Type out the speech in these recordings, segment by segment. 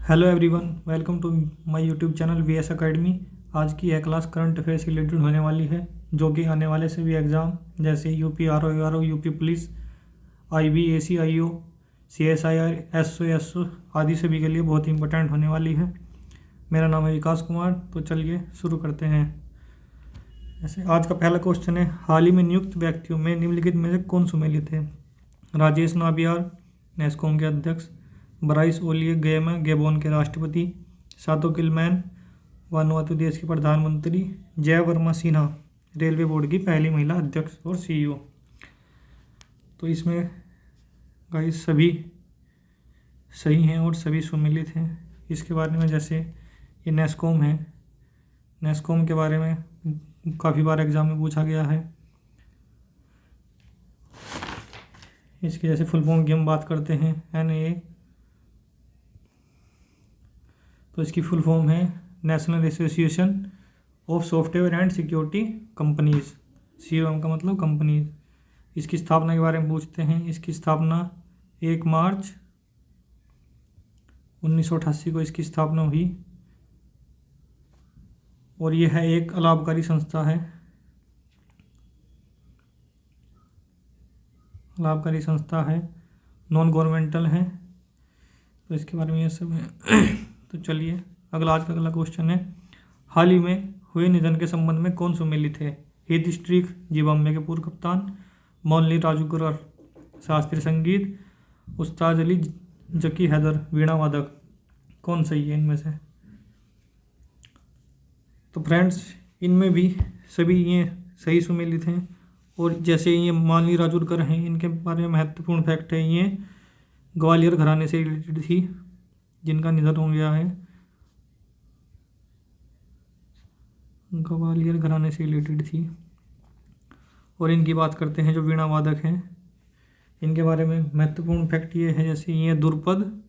Hello everyone, welcome to my YouTube channel VS academy. आज की यह क्लास करंट अफेयर से रिलेटेड होने वाली है, जो कि आने वाले सभी एग्ज़ाम जैसे UP RO, UP police, IB, AC, IO, CSIR, SO आदि सभी के लिए बहुत ही इंपॉर्टेंट होने वाली है। मेरा नाम है विकास कुमार। तो चलिए शुरू करते हैं। ऐसे आज का पहला क्वेश्चन है, हाल ही में नियुक्त व्यक्तियों में निम्नलिखित में से कौन सुमेलित है? राजेश नाबियार, नेस्कॉम के अध्यक्ष; ब्राइस ओलिए, गैबोन के राष्ट्रपति; सातो किलमैन, वानुआतु देश के प्रधानमंत्री; जय वर्मा सिन्हा, रेलवे बोर्ड की पहली महिला अध्यक्ष और सीईओ। तो इसमें गाइस सभी सही हैं और सभी सुमेलित हैं। इसके बारे में जैसे ये नेस्कॉम है, नेस्कॉम के बारे में काफ़ी बार एग्जाम में पूछा गया है। इसके जैसे फुल फॉर्म की हम बात करते हैं, NA, तो इसकी फुल फॉर्म है national association of software and security companies. COM का मतलब कंपनीज। इसकी स्थापना के बारे में पूछते हैं। इसकी स्थापना 1 मार्च 1988 को इसकी स्थापना हुई और यह है एक अलाभकारी संस्था है। लाभकारी संस्था है, नॉन गवर्नमेंटल है। तो इसके बारे में ये सब है। तो चलिए आज का अगला क्वेश्चन है, हाल ही में हुए निधन के संबंध में कौन सुमेलित है? हित स्ट्रीक, जिम्बाब्वे के पूर्व कप्तान; मौनली राजूगुरर, शास्त्रीय संगीत; उस्ताद अली जकी हैदर, वीणा वादक। कौन सही है इनमें से? तो फ्रेंड्स, इनमें भी सभी ये सही सुमेलित हैं। और जैसे ये मौनली राजूरकर हैं, इनके बारे में महत्वपूर्ण फैक्ट है, ये ग्वालियर घराने से रिलेटेड थी जिनका निधन हो गया है। ग्वालियर घराने से रिलेटेड थी। और इनकी बात करते हैं जो वीणा वादक हैं, इनके बारे में महत्वपूर्ण फैक्ट ये है, जैसे ये द्रुपद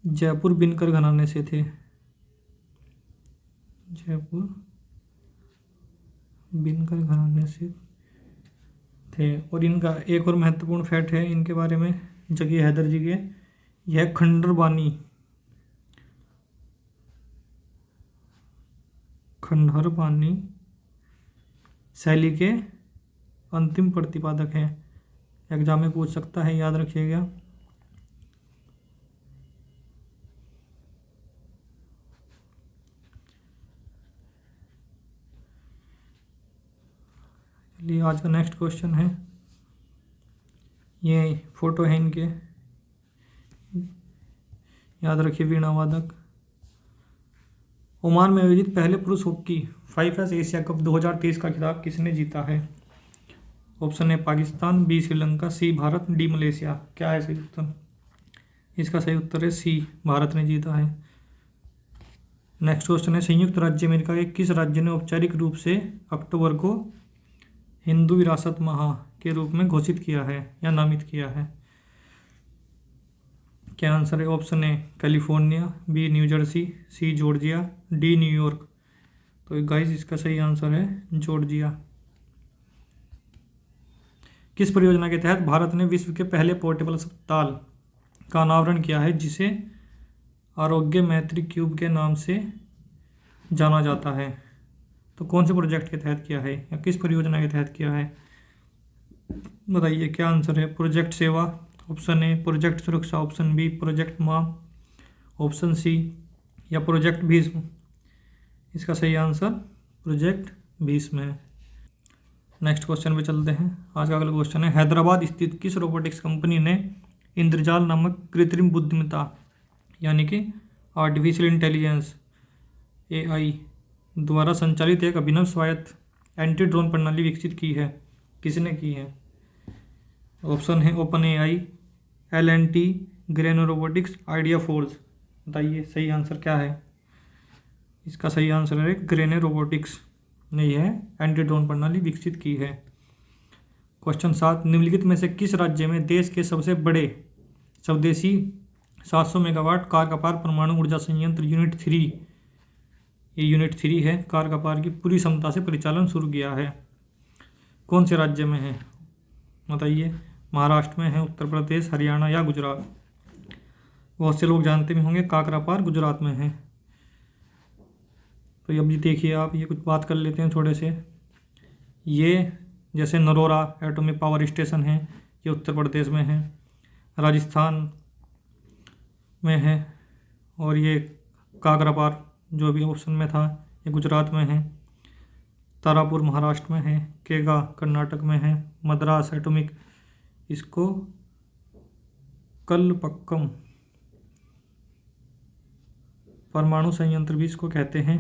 जयपुर बिनकर घराने से थे, जयपुर बिनकर घराने से थे। और इनका एक और महत्वपूर्ण फैक्ट है इनके बारे में, जकी हैदर जी के, यह खंडहर बानी शैली के अंतिम प्रतिपादक हैं। एग्जाम में पूछ सकता है, याद रखिएगा। चलिए आज का नेक्स्ट क्वेश्चन है, ये फोटो है इनके, याद रखिए, वीणा वादक। ओमान में आयोजित पहले पुरुष हॉकी 5S एशिया कप 2023 का खिताब किसने जीता है? ऑप्शन है Pakistan, B Sri Lanka, C Bharat, D Malaysia. क्या है सही उत्तर? इसका सही उत्तर है C, भारत ने जीता है। नेक्स्ट क्वेश्चन है, संयुक्त राज्य अमेरिका के किस राज्य ने औपचारिक रूप से अक्टूबर को हिंदू विरासत माह के रूप में घोषित किया है या नामित किया है? क्या आंसर है? ऑप्शन ए California, B new Jersey, C Georgia, D New York. तो गाइस इसका सही आंसर है जॉर्जिया। किस परियोजना के तहत भारत ने विश्व के पहले पोर्टेबल अस्पताल का अनावरण किया है, जिसे आरोग्य मैत्री क्यूब के नाम से जाना जाता है? तो कौन से प्रोजेक्ट के तहत किया है या किस परियोजना के तहत किया है? बताइए क्या आंसर है? प्रोजेक्ट सेवा, ऑप्शन ए प्रोजेक्ट सुरक्षा, ऑप्शन बी प्रोजेक्ट माँ, ऑप्शन सी या प्रोजेक्ट भीष्म। इसका सही आंसर प्रोजेक्ट भीष्म है। नेक्स्ट क्वेश्चन पे चलते हैं। आज का अगला क्वेश्चन है, हैदराबाद स्थित किस रोबोटिक्स कंपनी ने इंद्रजाल नामक कृत्रिम बुद्धिमत्ता यानी कि आर्टिफिशियल इंटेलिजेंस AI द्वारा संचालित एक अभिनव स्वायत्त एंटी ड्रोन प्रणाली विकसित की है? किसने की है? ऑप्शन है open AI, L&T, Greno robotics, idea force. बताइए सही आंसर क्या है? इसका सही आंसर है ग्रेनो रोबोटिक्स ने यह एंटी ड्रोन प्रणाली विकसित की है। क्वेश्चन 7, निम्नलिखित में से किस राज्य में देश के सबसे बड़े स्वदेशी 700 मेगावाट कारकपार परमाणु ऊर्जा संयंत्र यूनिट 3, ये यूनिट 3 है, कारकपार की पूरी क्षमता से परिचालन शुरू किया है? कौन से राज्य में है? बताइए। महाराष्ट्र में है, उत्तर प्रदेश, हरियाणा या गुजरात? बहुत से लोग जानते भी होंगे, काकरापार गुजरात में है। तो अब ये देखिए आप, ये कुछ बात कर लेते हैं थोड़े से। ये जैसे नरोरा एटॉमिक पावर स्टेशन है, ये उत्तर प्रदेश में है, राजस्थान में है। और ये काकरापार जो भी ऑप्शन में था, ये गुजरात में है। तारापुर महाराष्ट्र में है, केगा कर्नाटक में है, मद्रास एटॉमिक, इसको कलपक्कम परमाणु संयंत्र भी इसको कहते हैं।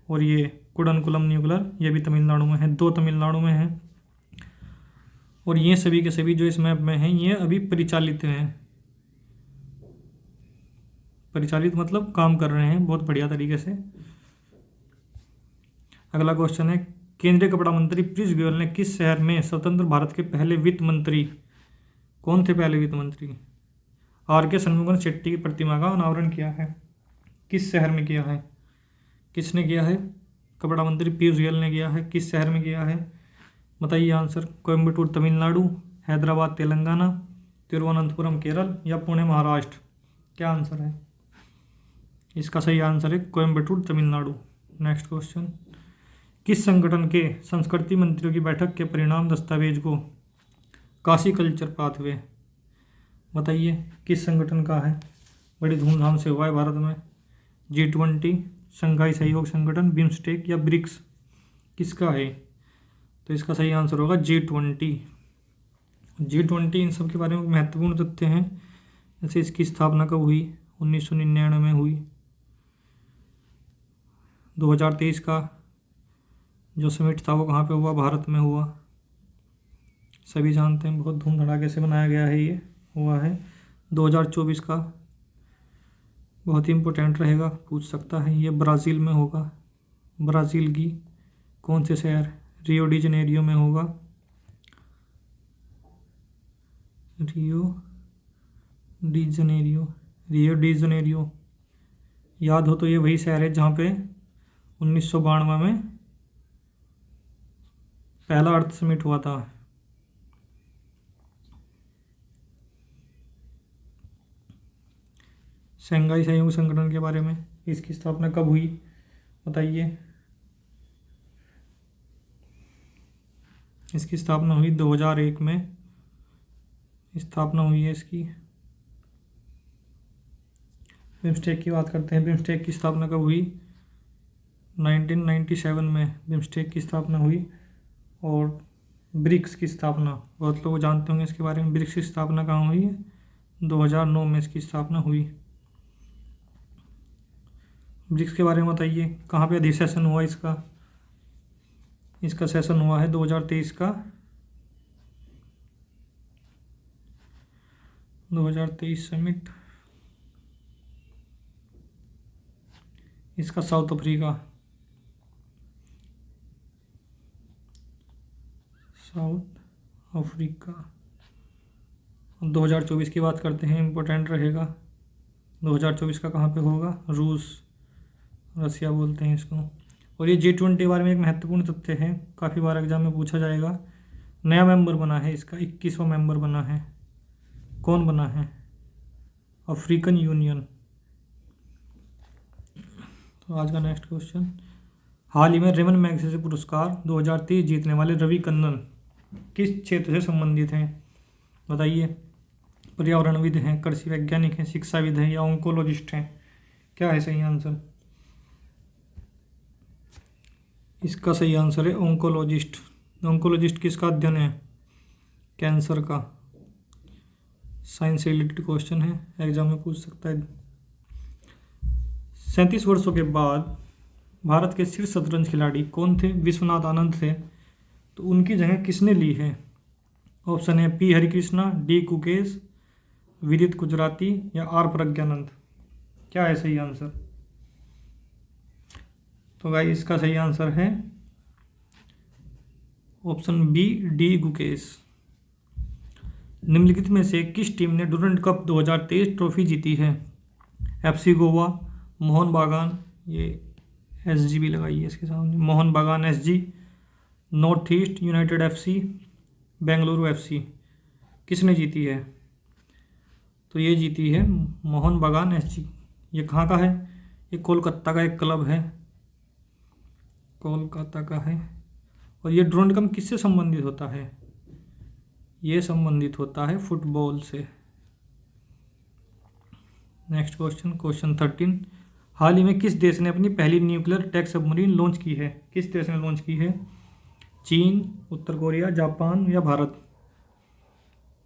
और ये कुडनकुलम न्यूक्लियर, ये भी तमिलनाडु में है, 2 तमिलनाडु में है। और ये सभी के सभी जो इस मैप में हैं, ये अभी परिचालित हैं। परिचालित मतलब काम कर रहे हैं बहुत बढ़िया तरीके से। अगला क्वेश्चन है, केंद्रीय कपड़ा मंत्री पीयूष गोयल ने किस शहर में स्वतंत्र भारत के पहले वित्त मंत्री, कौन थे पहले वित्त मंत्री? आर.के. शनमुगम शेट्टी की प्रतिमा का अनावरण किया है। किस शहर में किया है? किसने किया है? कपड़ा मंत्री पीयूष गोयल ने किया है। किस शहर में किया है? बताइए आंसर। कोयम्बटूर तमिलनाडु, हैदराबाद तेलंगाना, तिरुवनंतपुरम केरल या पुणे महाराष्ट्र? क्या आंसर है इसका? सही आंसर है कोयम्बटूर तमिलनाडु। नेक्स्ट क्वेश्चन, किस संगठन के संस्कृति मंत्रियों की बैठक के परिणाम दस्तावेज को काशी कल्चर पाथवे? बताइए किस संगठन का है? बड़ी धूमधाम से हुआ है भारत में। G20, शंघाई सहयोग संगठन, बिम्स्टेक या ब्रिक्स? किसका है? तो इसका सही आंसर होगा G20। G20 इन सब के बारे में महत्वपूर्ण तथ्य हैं। जैसे इसकी स्थापना कब हुई? 1999 में हुई। 2023 का जो समिट था वो कहाँ पे हुआ? भारत में हुआ। सभी जानते हैं, बहुत धूम धड़ाके से बनाया गया है, ये हुआ है। 2024 का बहुत ही इम्पोर्टेंट रहेगा, पूछ सकता है, ये ब्राज़ील में होगा। ब्राज़ील की कौन से शहर? रियो डी जनेरियो में होगा। रियो डी जनेरियो याद हो तो ये वही शहर है जहाँ पे 1992 में पहला अर्थ समिट हुआ था। शंघाई सहयोग संगठन के बारे में, इसकी स्थापना कब हुई? बताइए। इसकी स्थापना हुई 2001 में स्थापना हुई है इसकी। बिम्स्टेक की बात करते हैं। बिम्स्टेक की स्थापना कब हुई? 1997 में बिम्स्टेक की स्थापना हुई। और ब्रिक्स की स्थापना बहुत लोग जानते होंगे इसके बारे में। ब्रिक्स की स्थापना कहाँ हुई है? 2009 में इसकी स्थापना हुई। ब्रिक्स के बारे में बताइए, कहाँ पे अधिसेशन हुआ इसका? इसका सेशन हुआ है 2023 का। 2023 समिट इसका साउथ अफ्रीका। 2024 की बात करते हैं, इम्पोर्टेंट रहेगा। 2024 का कहाँ पे होगा? रूस, रसिया बोलते हैं इसको। और ये G20 के बारे में एक महत्वपूर्ण तथ्य है, काफ़ी बार एग्जाम में पूछा जाएगा। नया मेंबर बना है इसका, 21वां मेंबर बना है। कौन बना है? African union. तो आज का नेक्स्ट क्वेश्चन, हाल ही में रेमन मैगसेसे पुरस्कार 2023 जीतने वाले रवि कन्नन किस क्षेत्र से संबंधित हैं? बताइए। पर्यावरणविद हैं, कृषि वैज्ञानिक हैं, शिक्षाविद हैं या ऑन्कोलॉजिस्ट हैं? क्या है सही आंसर? इसका सही आंसर है ऑन्कोलॉजिस्ट। ऑन्कोलॉजिस्ट किसका अध्ययन है? कैंसर का। साइंस से रिलेटेड क्वेश्चन है, एग्जाम में पूछ सकता है। 37 वर्षों के बाद भारत के शीर्ष शतरंज खिलाड़ी कौन थे? विश्वनाथ आनंद थे। तो उनकी जगह किसने ली है? ऑप्शन है P हरिकृष्णा, D गुकेश, विदित गुजराती या R प्रज्ञानंद? क्या है सही आंसर? तो भाई इसका सही आंसर है ऑप्शन B D गुकेश। निम्नलिखित में से किस टीम ने डुरंड कप 2023 ट्रॉफी जीती है? FC गोवा, मोहन बागान, ये SG भी लगाई है इसके सामने, मोहन बागान SG, north east United FC, Bengaluru FC? किसने जीती है? तो ये जीती है मोहन बागान एसजी। ये कहाँ का है? ये कोलकाता का एक क्लब है, कोलकाता का है। और ये ड्रोन कम किससे संबंधित होता है? ये संबंधित होता है फुटबॉल से। Next question, question 13। हाल ही में किस देश ने अपनी पहली न्यूक्लियर अटैक सबमरीन लॉन्च की है? किस देश ने लॉन्च की है? चीन, उत्तर कोरिया, जापान या भारत?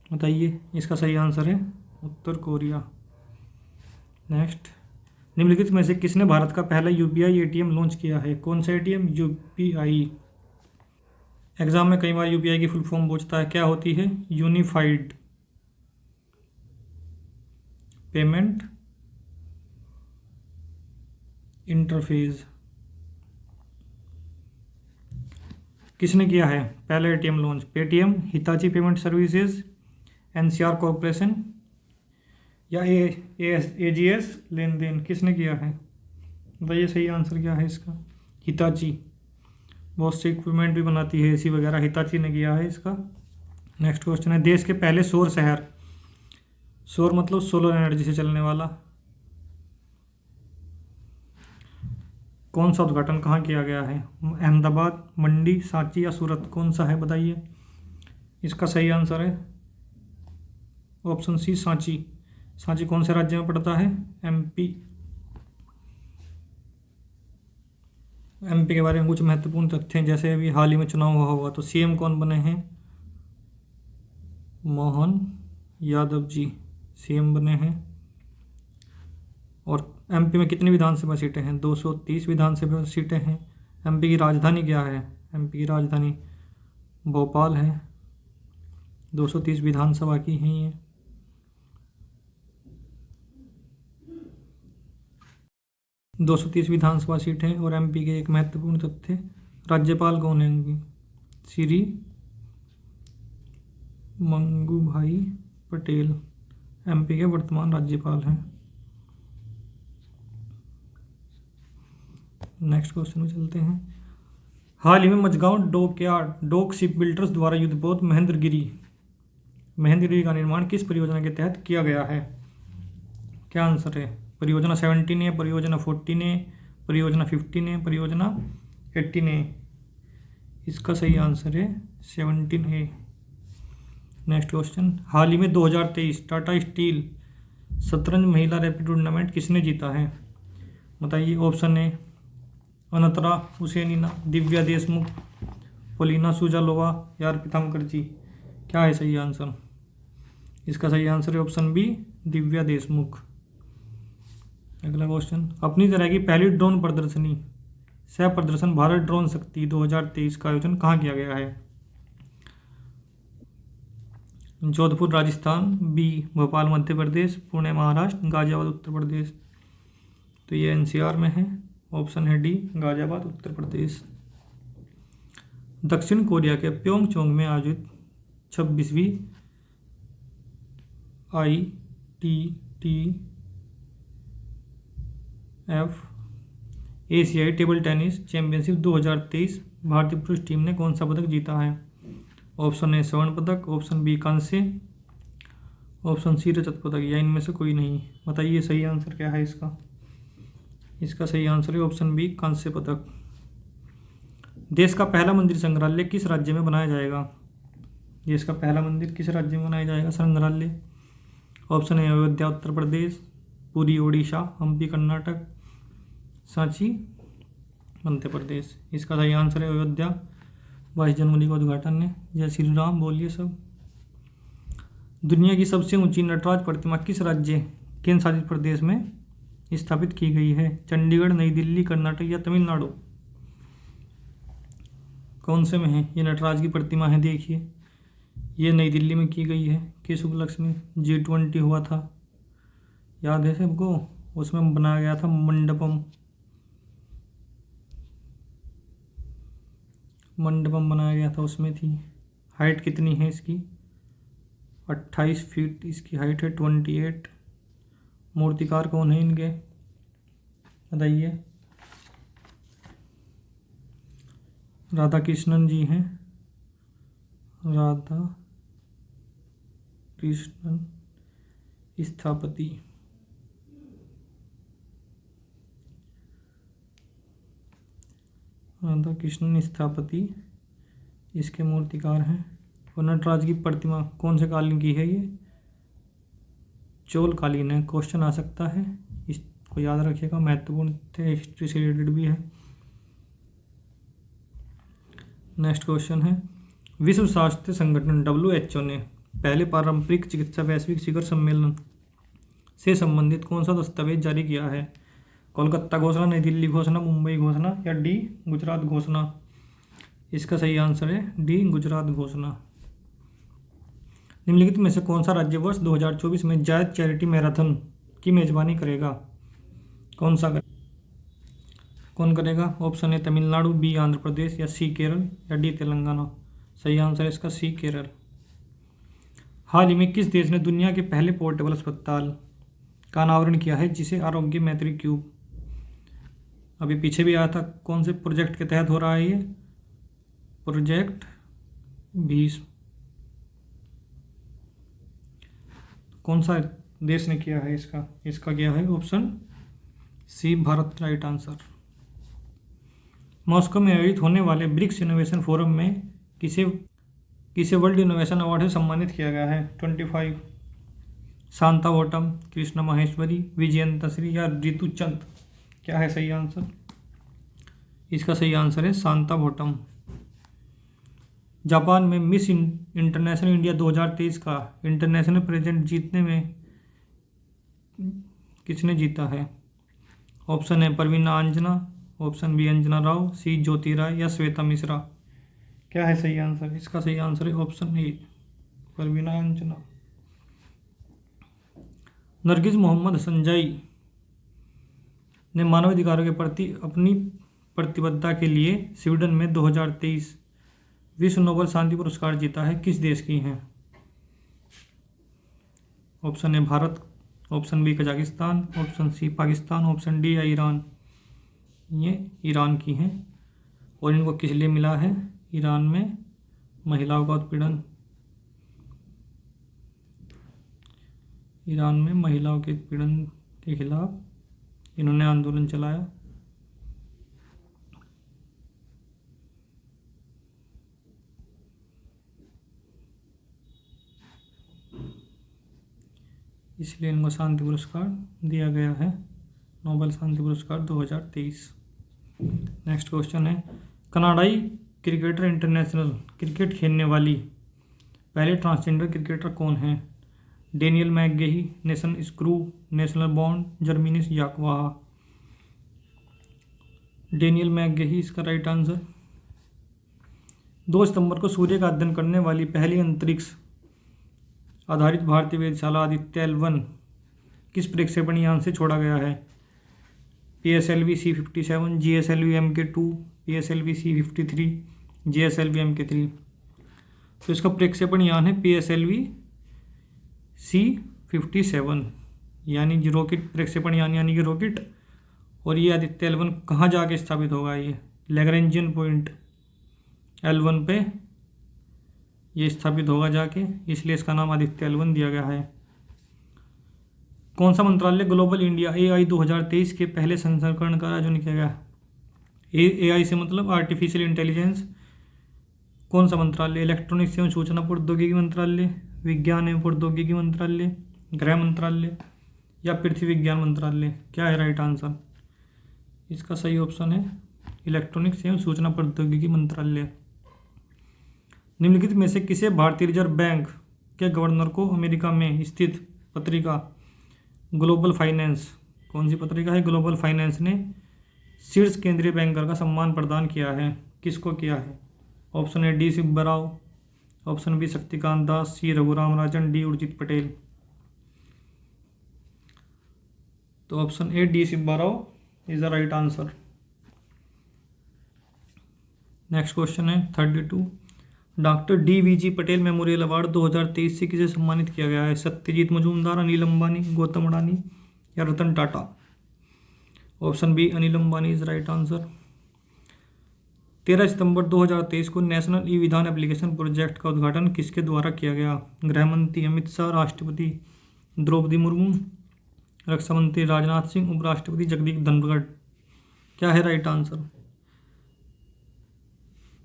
बताइए। इसका सही आंसर है उत्तर कोरिया। नेक्स्ट, निम्नलिखित में से किसने भारत का पहला यूपीआई एटीएम लॉन्च किया है? कौन सा एटीएम? यूपीआई। एग्जाम में कई बार यूपीआई की फुल फॉर्म पूछता है, क्या होती है? Unified payment interface. किसने किया है पहले ATM launch? Paytm, Hitachi payment services, NCR corporation या एजीएस लेन देन? किसने किया है? बताइए सही आंसर क्या है इसका? हिताची। बहुत से इक्विपमेंट भी बनाती है एसी वगैरह, हिताची ने किया है इसका। नेक्स्ट क्वेश्चन है, देश के पहले सौर शहर, सौर मतलब सोलर एनर्जी से चलने वाला, कौन सा उद्घाटन कहाँ किया गया है? अहमदाबाद, मंडी, सांची या सूरत? कौन सा है बताइए। इसका सही आंसर है ऑप्शन सी, सांची। सांची कौन से राज्य में पड़ता है? एमपी। एमपी के बारे में कुछ महत्वपूर्ण तथ्य हैं, जैसे अभी हाल ही में चुनाव हुआ तो सीएम कौन बने हैं? मोहन यादव जी सीएम बने हैं। और एमपी में कितनी विधानसभा सीटें हैं? 230 विधानसभा सीटें हैं। एमपी की राजधानी क्या है? एमपी की राजधानी भोपाल है। 230 विधानसभा की हैं ये। दो 230 विधानसभा सीटें। और एमपी के एक महत्वपूर्ण तथ्य, राज्यपाल कौन है उनकी? श्री मंगू भाई पटेल एमपी के वर्तमान राज्यपाल हैं। नेक्स्ट क्वेश्चन में चलते हैं। हाल ही में मझगांव डॉक शिप बिल्डर्स द्वारा युद्धपोत महेंद्रगिरी का निर्माण किस परियोजना के तहत किया गया है? क्या आंसर है? परियोजना 17 है, परियोजना 14 है, परियोजना 15 है, परियोजना 18 है? इसका सही आंसर है 17 है। नेक्स्ट क्वेश्चन, हाल ही में 2023 टाटा स्टील शतरंज महिला रैपिड टूर्नामेंट किसने जीता है? बताइए। ऑप्शन ए अनतरा हुसैनीना, दिव्या देशमुख, पोलिना सुजालोवा या अर्पिता मुखर्जी? क्या है सही आंसर? इसका सही आंसर है ऑप्शन बी, दिव्या देशमुख। अगला क्वेश्चन, अपनी तरह की पहली ड्रोन प्रदर्शनी सह प्रदर्शन भारत ड्रोन शक्ति 2023 का आयोजन कहाँ किया गया है? जोधपुर राजस्थान, बी भोपाल मध्य प्रदेश, पुणे महाराष्ट्र, गाजियाबाद उत्तर प्रदेश? तो ये एनसीआर में है। ऑप्शन है डी, गाजियाबाद उत्तर प्रदेश। दक्षिण कोरिया के प्योंगचोंग में आयोजित 26वीं ITTF एशियाई टेबल टेनिस चैंपियनशिप 2023 भारतीय पुरुष टीम ने कौन सा पदक जीता है? ऑप्शन ए स्वर्ण पदक, ऑप्शन बी कांस्य, ऑप्शन सी रजत पदक या इनमें से कोई नहीं? बताइए सही आंसर क्या है इसका? इसका सही आंसर है ऑप्शन बी, कांस्य पदक। देश का पहला मंदिर संग्रहालय किस राज्य में बनाया जाएगा? देश का पहला मंदिर किस राज्य में बनाया जाएगा संग्रहालय? Option A Ayodhya Uttar Pradesh, Puri Odisha, Hampi Karnataka, Sanchi Madhya Pradesh? इसका सही आंसर है अयोध्या। 22 जनवरी को उद्घाटन है। जय श्री राम बोलिए सब। दुनिया की सबसे ऊंची नटराज प्रतिमा किस राज्य केंद्र शासित प्रदेश में स्थापित की गई है? चंडीगढ़, नई दिल्ली, कर्नाटक या तमिलनाडु? कौन से में है ये नटराज की प्रतिमा है? देखिए, ये नई दिल्ली में की गई है। किस उपलक्ष्य में? G20 हुआ था, याद है सबको? उसमें बनाया गया था मंडपम बनाया गया था, उसमें थी। हाइट कितनी है इसकी? 28 फीट इसकी हाइट है, 28। मूर्तिकार कौन है इनके? बताइए। राधा कृष्णन जी हैं, राधा कृष्णन स्थापति। राधा कृष्णन स्थापति इसके मूर्तिकार हैं। और नटराज की प्रतिमा कौन से कालीन की है? ये चोल कालीन है। क्वेश्चन आ सकता है, इसको याद रखिएगा, महत्वपूर्ण थे, हिस्ट्री से रिलेटेड भी है। नेक्स्ट क्वेश्चन है, विश्व स्वास्थ्य संगठन WHO ने पहले पारंपरिक चिकित्सा वैश्विक शिखर सम्मेलन से संबंधित कौन सा दस्तावेज जारी किया है? कोलकाता घोषणा, नई दिल्ली घोषणा, मुंबई घोषणा या डी गुजरात घोषणा? इसका सही आंसर है डी गुजरात घोषणा। निम्नलिखित में से कौन सा राज्य वर्ष 2024 में जायद चैरिटी मैराथन की मेजबानी करेगा? कौन करेगा? Option A Tamil Nadu, B Andhra Pradesh या सी केरल या डी तेलंगाना? सही आंसर है इसका सी केरल। हाल ही में किस देश ने दुनिया के पहले पोर्टेबल अस्पताल का अनावरण किया है, जिसे आरोग्य मैत्री क्यूब? अभी पीछे भी आया था, कौन से प्रोजेक्ट के तहत हो रहा है ये? प्रोजेक्ट 20। कौन सा देश ने किया है इसका? इसका किया है option C Bharat, right answer. Moscow में आयोजित होने वाले ब्रिक्स इनोवेशन फोरम में किसे वर्ल्ड इनोवेशन अवार्ड से सम्मानित किया गया है? 25 शांता वोटम, कृष्ण माहेश्वरी, विजयंत श्री या रितु चंद? क्या है सही आंसर? इसका सही आंसर है शांता वोटम। जापान में मिस इंटरनेशनल इंडिया 2023 का इंटरनेशनल प्रेजेंट जीतने में किसने जीता है? ऑप्शन है परवीना अंजना, ऑप्शन बी अंजना राव, सी ज्योति राय या श्वेता मिश्रा? क्या है सही आंसर? इसका सही आंसर है ऑप्शन ए परवीना अंजना। नरगिस मोहम्मद संजई ने मानवाधिकारों के प्रति अपनी प्रतिबद्धता के लिए स्वीडन में 2023 विश्व नोबेल शांति पुरस्कार जीता है, किस देश की हैं? Option A Bharat, option B Kazakhstan, option C Pakistan, option D या ईरान? ये ईरान की हैं। और इनको किस लिए मिला है? ईरान में महिलाओं का उत्पीड़न, ईरान में महिलाओं के उत्पीड़न के खिलाफ इन्होंने आंदोलन चलाया। इसलिए इनको शांति पुरस्कार दिया गया है, नोबेल शांति पुरस्कार 2023। नेक्स्ट क्वेश्चन है, कनाडाई क्रिकेटर इंटरनेशनल क्रिकेट खेलने वाली पहले ट्रांसजेंडर क्रिकेटर कौन है? Danielle McGahey, nation screw, national bond, जर्मिनिस याकवाहा? डेनियल मैकगेही इसका राइट आंसर। 2 सितंबर को सूर्य का अध्ययन करने वाली पहली अंतरिक्ष आधारित भारतीय वेधशाला आदित्य L1 किस प्रक्षेपण यान से छोड़ा गया है? PSLV C-57, GSLV Mk2, PSLV C-53, GSLV Mk3? तो इसका प्रक्षेपण यान है PSLV C-57, यानी रॉकेट प्रक्षेपण यान यानी कि रॉकेट। और ये आदित्य L1 कहाँ जाके स्थापित होगा? ये लैग्रेंजियन पॉइंट L1 पे ये स्थापित होगा जाके, इसलिए इसका नाम आदित्य L1 दिया गया है। कौन सा मंत्रालय ग्लोबल इंडिया AI 2023 के पहले संस्करण का आयोजन किया गया? AI से मतलब आर्टिफिशियल इंटेलिजेंस। कौन सा मंत्रालय? इलेक्ट्रॉनिक्स एवं सूचना प्रौद्योगिकी मंत्रालय, विज्ञान एवं प्रौद्योगिकी मंत्रालय, गृह मंत्रालय या पृथ्वी विज्ञान मंत्रालय? क्या है राइट आंसर? इसका सही ऑप्शन है इलेक्ट्रॉनिक्स एवं सूचना प्रौद्योगिकी मंत्रालय। निम्नलिखित में से किसे भारतीय रिजर्व बैंक के गवर्नर को अमेरिका में स्थित पत्रिका ग्लोबल फाइनेंस, कौन सी पत्रिका है? ग्लोबल फाइनेंस ने शीर्ष केंद्रीय बैंकर का सम्मान प्रदान किया है? किसको किया है? Option A D Subbarao, option B Shaktikanta Das, C Raghuram Rajan, D Urjit Patel? तो option A D Subbarao is the right answer. Next question है 32, doctor DVG Patel memorial award 2023 से किसे सम्मानित किया गया है? सत्यजीत मजूमदार, अनिल अंबानी, गौतम अडानी या Ratan Tata? Option B Anil Ambani is right answer. 13 सितंबर 2023 को नेशनल ई विधान एप्लीकेशन प्रोजेक्ट का उद्घाटन किसके द्वारा किया गया? गृह मंत्री अमित शाह, राष्ट्रपति द्रौपदी मुर्मू, रक्षा मंत्री राजनाथ सिंह, उपराष्ट्रपति जगदीप धनखड़। क्या है राइट आंसर?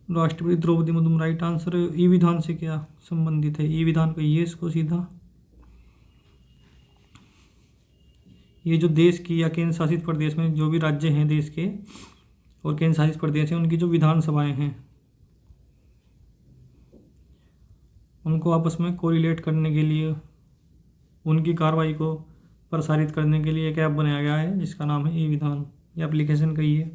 राष्ट्रपति द्रौपदी मुर्मू राइट आंसर। ई विधान से क्या संबंधित है? ई विधान कहिए इसको सीधा। ये जो देश की या केंद्र शासित प्रदेश में जो भी राज्य हैं देश के और केंद्र शासित प्रदेश हैं, उनकी जो विधानसभाएं हैं, उनको आपस में कोरिलेट करने के लिए, उनकी कार्रवाई को प्रसारित करने के लिए एक ऐप बनाया गया है जिसका नाम है ई विधान। ये एप्लीकेशन का ही है।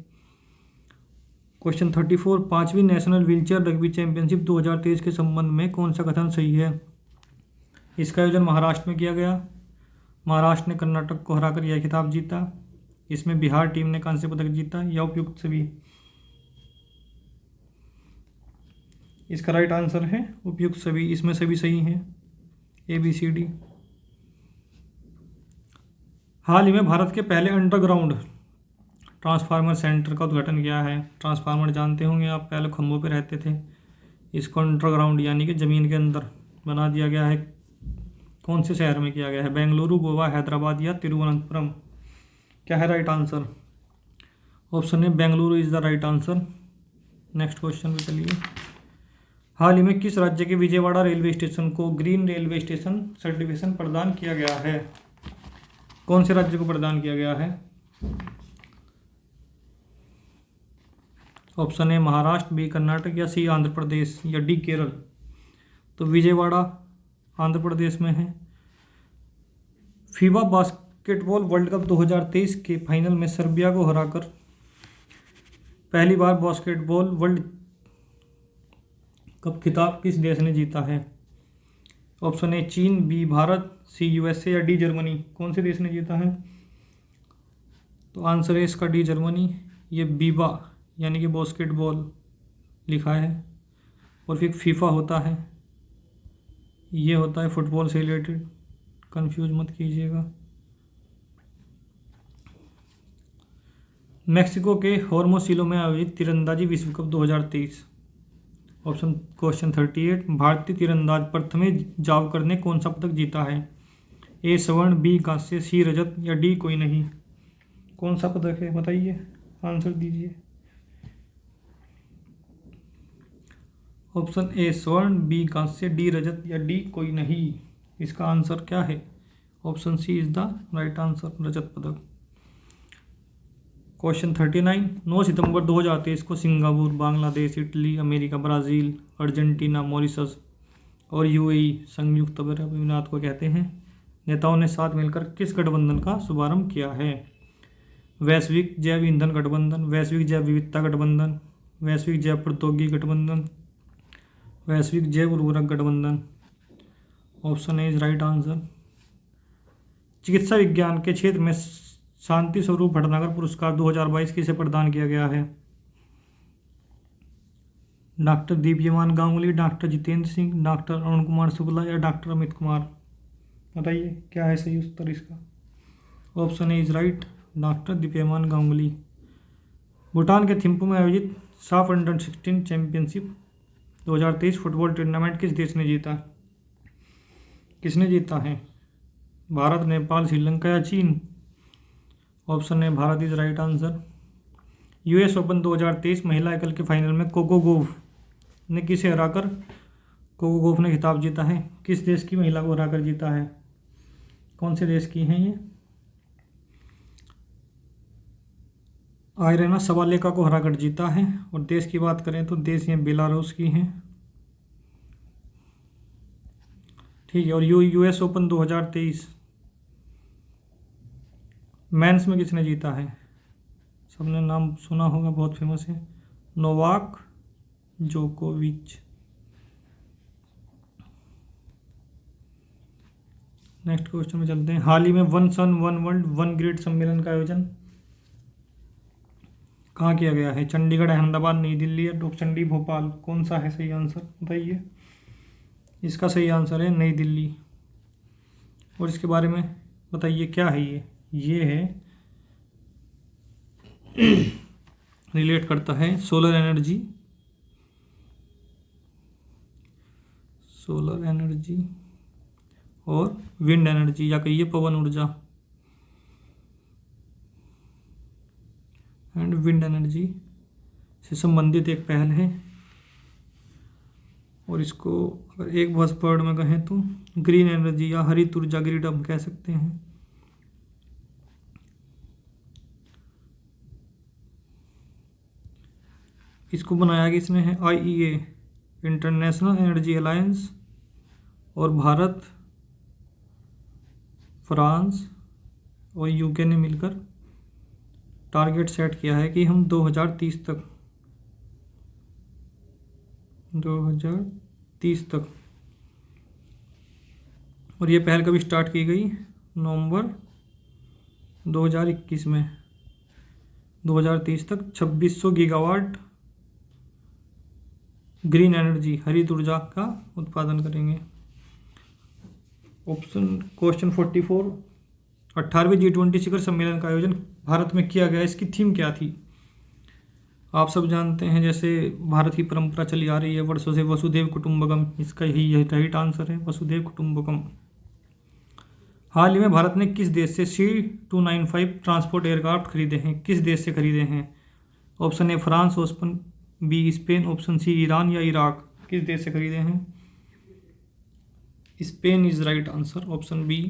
क्वेश्चन 34, 5वीं नेशनल व्हीलचेयर रग्बी चैंपियनशिप 2023 के संबंध में कौन सा कथन सही है? इसका आयोजन महाराष्ट्र में किया गया। महाराष्ट्र ने कर्नाटक को हराकर यह खिताब जीता। इसमें बिहार टीम ने कांस्य पदक जीता, या उपयुक्त सभी? इसका राइट आंसर है उपयुक्त सभी। इसमें सभी सही हैं, ABCD। हाल ही में भारत के पहले अंडरग्राउंड ट्रांसफार्मर सेंटर का उद्घाटन किया है। ट्रांसफार्मर जानते होंगे आप, पहले खंभों पे रहते थे। इसको अंडरग्राउंड यानी कि ज़मीन के अंदर बना दिया गया है। कौन से शहर में किया गया है? बेंगलुरु, गोवा, हैदराबाद या तिरुवनंतपुरम? क्या है राइट आंसर? ऑप्शन है Bengaluru is the right answer. Next question पे चलिए। हाल ही में किस राज्य के विजयवाड़ा रेलवे स्टेशन को ग्रीन रेलवे स्टेशन सर्टिफिकेशन प्रदान किया गया है? कौन से राज्य को प्रदान किया गया है? Option A Maharashtra, B Karnataka, या सी आंध्र प्रदेश, या डी केरल? तो विजयवाड़ा आंध्र प्रदेश में है। फीबा बास्केटबॉल वर्ल्ड कप 2023 के फाइनल में सर्बिया को हराकर पहली बार बास्केटबॉल वर्ल्ड कप खिताब किस देश ने जीता है? ऑप्शन ए चीन, बी भारत, सी USA, या डी जर्मनी? कौन से देश ने जीता है? तो आंसर है इसका डी जर्मनी। ये बीबा यानी कि बास्केटबॉल लिखा है, और फिर फीफा होता है, ये होता है फुटबॉल से रिलेटेड, कंफ्यूज मत कीजिएगा। मेक्सिको के हॉर्मोसिलो में आयोजित तीरंदाजी विश्व कप 2023। ऑप्शन क्वेश्चन 38, भारतीय तीरंदाज प्रथमेश जावकर ने कौन सा पदक जीता है? ए स्वर्ण, बी कांस्य, सी रजत, या डी कोई नहीं? कौन सा पदक है बताइए, आंसर दीजिए। ऑप्शन ए स्वर्ण, बी कांस्य, डी रजत, या डी कोई नहीं? इसका आंसर क्या है? Option C is the right answer, रजत पदक। क्वेश्चन 39, 9 सितंबर 2023 को Singapore, Bangladesh, Italy, America, Brazil, Argentina, Mauritius और UAE संयुक्त अरब अमीरात को कहते हैं, नेताओं ने साथ मिलकर किस गठबंधन का शुभारंभ किया है? वैश्विक जैव ईंधन गठबंधन, वैश्विक जैव विविधता गठबंधन, वैश्विक जैव प्रौद्योगिकी गठबंधन, वैश्विक जैव उर्वरक गठबंधन? Option A is right answer. चिकित्सा विज्ञान के क्षेत्र में शांति स्वरूप भटनागर पुरस्कार 2022 किसे प्रदान किया गया है? Doctor Dipyaman Ganguly, doctor Jitendra Singh, doctor Arun Kumar Shukla, या डॉक्टर अमित कुमार? बताइए क्या है सही उत्तर इसका? Option A is right, doctor Dipyaman Ganguly. Bhutan के थिम्पू में आयोजित साफ अंडर-16 चैंपियनशिप 2023 फुटबॉल टूर्नामेंट किस देश ने जीता? किसने जीता है? भारत, नेपाल, श्रीलंका, या चीन? ऑप्शन है Bharat is right answer. US open 2023 महिला एकल के फाइनल में कोको गोफ ने किसे हराकर कोको गोफ ने खिताब जीता है? किस देश की महिला को हराकर जीता है? कौन से देश की हैं ये? आयरना सबालेका को हराकर जीता है। और देश की बात करें तो देश ये बेलारूस की हैं, ठीक है। और US ओपन 2023 मेंस में किसने जीता है? सबने नाम सुना होगा, बहुत फेमस है, नोवाक जोकोविच। नेक्स्ट क्वेश्चन में चलते हैं। हाल ही में one sun one world one grid सम्मेलन का आयोजन कहाँ किया गया है? चंडीगढ़, अहमदाबाद, नई दिल्ली, या टोकचंडी, भोपाल? कौन सा है सही आंसर बताइए? इसका सही आंसर है नई दिल्ली। और इसके बारे में बताइए क्या है ये है रिलेट करता है सोलर एनर्जी सोलर एनर्जी और विंड एनर्जी या कहिए पवन ऊर्जा एंड विंड एनर्जी से संबंधित एक पहल है। और इसको अगर एक वर्ड में कहें तो ग्रीन एनर्जी या हरित ऊर्जा ग्रिड हम कह सकते हैं। इसको बनाया किसने है? IEA, इंटरनेशनल एनर्जी अलायंस, और भारत, फ्रांस और UK ने मिलकर टारगेट सेट किया है कि हम 2030 तक और ये पहल कभी स्टार्ट की गई? नवंबर 2021 में। 2030 तक 2600 गीगावाट ग्रीन एनर्जी हरित ऊर्जा का उत्पादन करेंगे। क्वेश्चन 44, 18वें G20 शिखर सम्मेलन का आयोजन भारत में किया गया, इसकी थीम क्या थी? आप सब जानते हैं जैसे भारत की परंपरा चली आ रही है वर्षों से वसुधैव कुटुंबकम, इसका यही राइट आंसर है वसुधैव कुटुंबकम। हाल ही में भारत ने किस देश से C295 ट्रांसपोर्ट एयरक्राफ्ट खरीदे हैं? किस देश से खरीदे हैं? Option A France, option B Spain, option C Iran या इराक। किस देश से खरीदे हैं? Spain is right answer, option B.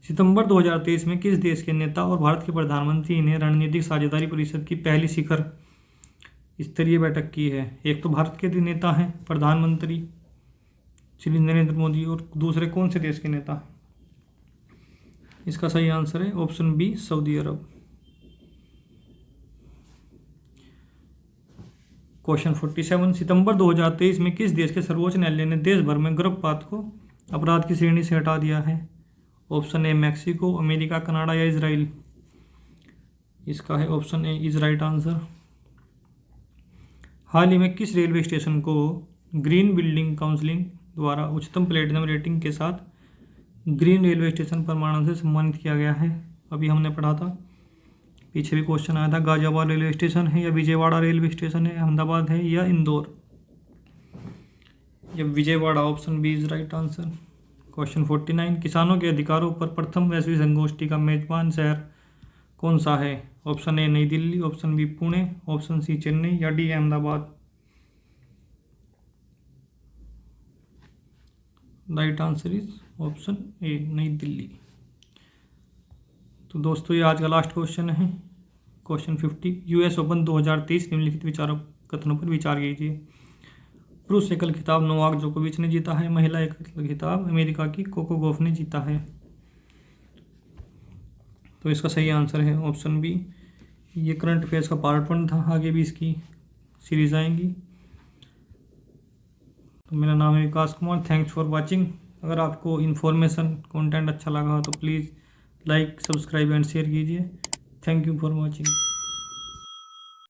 सितंबर 2023 में किस देश के नेता और भारत के प्रधानमंत्री ने रणनीतिक साझेदारी परिषद की पहली शिखर स्तरीय बैठक की है? एक तो भारत के नेता हैं प्रधानमंत्री श्री नरेंद्र मोदी, और दूसरे कौन से देश के नेता हैं? इसका सही आंसर है ऑप्शन बी, सऊदी अरब। क्वेश्चन 47, सितंबर 2023 में किस देश के सर्वोच्च न्यायालय ने देश भर में गर्भपात को अपराध की श्रेणी से हटा दिया है? Option A Mexico, America, Canada या इजराइल। इसका है option A is right answer. हाल ही में किस रेलवे स्टेशन को ग्रीन बिल्डिंग काउंसिल द्वारा उच्चतम प्लेटिनम रेटिंग के साथ ग्रीन रेलवे स्टेशन प्रमाणन से सम्मानित किया गया है? अभी हमने पढ़ा था, पीछे भी क्वेश्चन आया था। गाजियाबाद रेलवे स्टेशन है या विजयवाड़ा रेलवे स्टेशन है, अहमदाबाद है या इंदौर? या Vijayawada, option B is right answer. Question 49, किसानों के अधिकारों पर प्रथम वैश्विक संगोष्ठी का मेजबान शहर कौन सा है? Option A Nai Delhi, option B Pune, option C Chennai या D Ahmedabad. Right answer is option A Nai Delhi. तो दोस्तों ये आज का लास्ट क्वेश्चन है, क्वेश्चन 50। US ओपन 2023 निम्नलिखित विचारों कथनों पर विचार कीजिए। पुरुष एकल खिताब नोवाक जोकोविच ने जीता है, महिला एकल खिताब अमेरिका की कोको गॉफ ने जीता है। तो इसका सही आंसर है ऑप्शन बी। ये करंट अफेयर्स का पार्ट 1 था, आगे भी इसकी सीरीज आएंगी। तो मेरा नाम है Vikas Kumar, thanks for watching. अगर आपको इन्फॉर्मेशन कंटेंट अच्छा लगा हो तो please like, subscribe and share कीजिए। Thank you for watching.